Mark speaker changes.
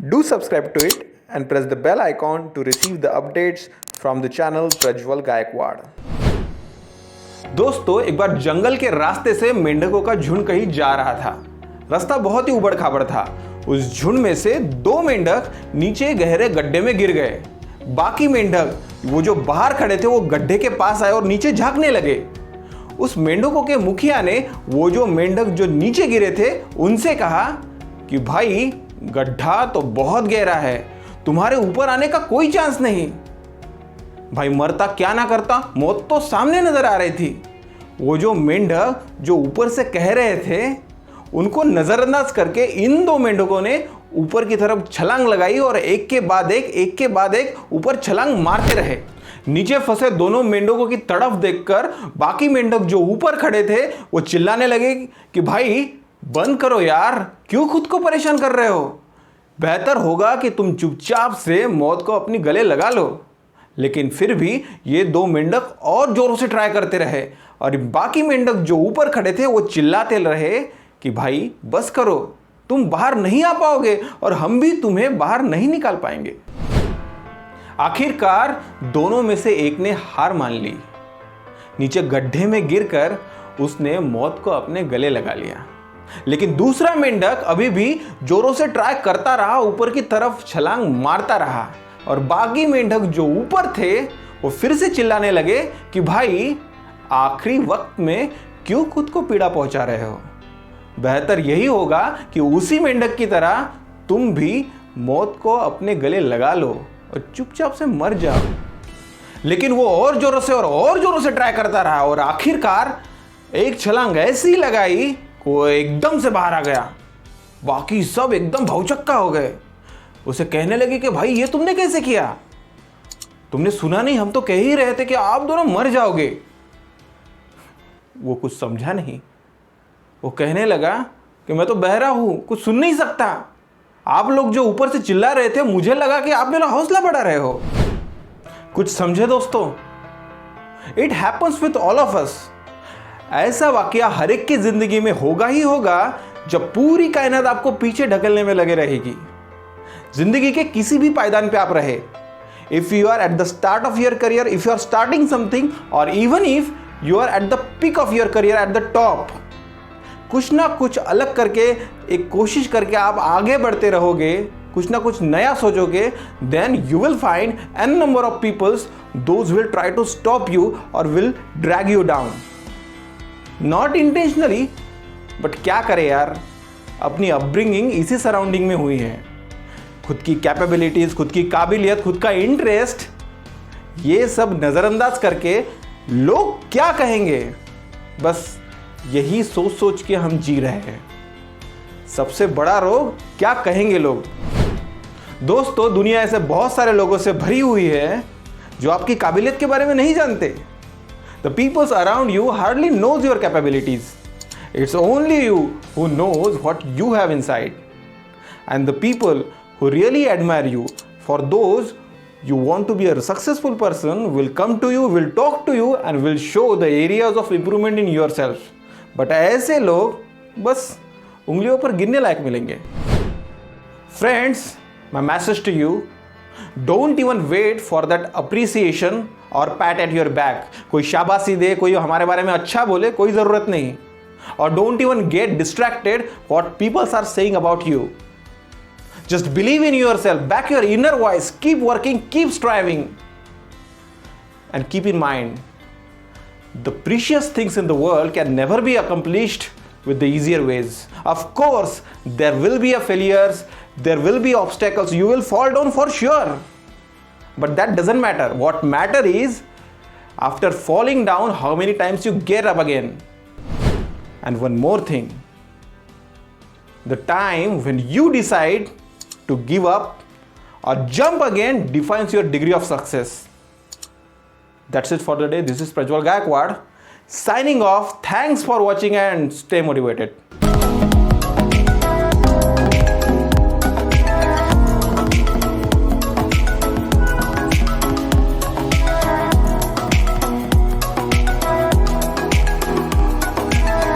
Speaker 1: Do subscribe to it and press the bell icon to receive the updates from the channel Prajwal Gaekwad. दोस्तों, एक बार जंगल के रास्ते से मेंढकों का झुंड कहीं जा रहा था। रास्ता बहुत ही उबड़ खाबड़ था। उस झुंड में से दो मेंढक नीचे गहरे गड्ढे में गिर गए। बाकी मेंढक वो जो बाहर खड़े थे वो गड्ढे के पास आए और नीचे झांकने लगे। उस मेंढकों के मुखिया ने वो जो मेंढक जो नीचे गिरे थे उनसे कहा कि भाई, गड्ढा तो बहुत गहरा है, तुम्हारे ऊपर आने का कोई चांस नहीं। भाई, मरता क्या ना करता, मौत तो सामने नजर आ रही थी। वो जो मेंढक जो ऊपर से कह रहे थे उनको नजरअंदाज करके इन दो मेंढकों ने ऊपर की तरफ छलांग लगाई और एक के बाद एक ऊपर छलांग मारते रहे। नीचे फंसे दोनों मेंढकों की तड़फ देखकर बाकी मेंढक जो ऊपर खड़े थे वो चिल्लाने लगे कि भाई बंद करो यार, क्यों खुद को परेशान कर रहे हो, बेहतर होगा कि तुम चुपचाप से मौत को अपनी गले लगा लो। लेकिन फिर भी ये दो मेंढक और जोरों से ट्राई करते रहे और बाकी मेंढक जो ऊपर खड़े थे वो चिल्लाते रहे कि भाई बस करो, तुम बाहर नहीं आ पाओगे और हम भी तुम्हें बाहर नहीं निकाल पाएंगे। आखिरकार दोनों में से एक ने हार मान ली। नीचे गड्ढे में गिरकर उसने मौत को अपने गले लगा लिया। लेकिन दूसरा मेंढक अभी भी जोरों से ट्राई करता रहा, ऊपर की तरफ छलांग मारता रहा और बाकी मेंढक जो ऊपर थे वो फिर से चिल्लाने लगे कि भाई आखिरी वक्त में क्यों खुद को पीड़ा पहुंचा रहे हो, बेहतर यही होगा कि उसी मेंढक की तरह तुम भी मौत को अपने गले लगा लो और चुपचाप से मर जाओ। लेकिन वो और जोरों से ट्राई करता रहा और आखिरकार एक छलांग ऐसी लगाई वो एकदम से बाहर आ गया। बाकी सब एकदम भौचक्का हो गए। उसे कहने लगे कि भाई ये तुमने कैसे किया, तुमने सुना नहीं, हम तो कह ही रहे थे कि आप दोनों मर जाओगे। वो कुछ समझा नहीं। वो कहने लगा कि मैं तो बहरा हूं, कुछ सुन नहीं सकता। आप लोग जो ऊपर से चिल्ला रहे थे मुझे लगा कि आप मेरा हौसला बढ़ा रहे हो। कुछ समझे दोस्तों, it happens with all of us. ऐसा वाकया हर एक की जिंदगी में होगा ही होगा जब पूरी कायनात आपको पीछे ढकलने में लगे रहेगी। जिंदगी के किसी भी पायदान पे आप रहे, if you are at the start of your career, if you are starting something, और even if you are at the peak of your career, at the top, कुछ ना कुछ अलग करके एक कोशिश करके आप आगे बढ़ते रहोगे, कुछ ना कुछ नया सोचोगे, then you will find an number of peoples those will try to stop you और will drag you down. Not intentionally, but क्या करें यार, अपनी अपब्रिंगिंग इसी सराउंडिंग में हुई है। खुद की कैपेबिलिटीज, खुद की काबिलियत, खुद का इंटरेस्ट, ये सब नजरअंदाज करके लोग क्या कहेंगे, बस यही सोच सोच के हम जी रहे हैं। सबसे बड़ा रोग क्या कहेंगे लोग। दोस्तों, दुनिया ऐसे बहुत सारे लोगों से भरी हुई है जो आपकी काबिलियत के बारे में नहीं जानते। The people around you hardly knows your capabilities. It's only you who knows what you have inside. And the people who really admire you, for those you want to be a successful person, will come to you, will talk to you and will show the areas of improvement in yourself. But ऐसे लोग बस उंगलियों पर गिनने लायक मिलेंगे। Friends, my message to you, don't even wait for that appreciation और PAT at your back. कोई शाबाशी दे, कोई हमारे बारे में अच्छा बोले, कोई जरूरत नहीं। और don't even get distracted what peoples are saying about you. Just believe in yourself, back your inner voice, keep working, keep striving and keep in mind the precious things in the world can never be accomplished with the easier ways. Of course, there will be failures, there will be obstacles, you will fall down for sure. But that doesn't matter. What matter is after falling down, how many times you get up again. And one more thing, the time when you decide to give up or jump again defines your degree of success. That's it for the day. This is Prajwal Gayakwad signing off. Thanks for watching and stay motivated.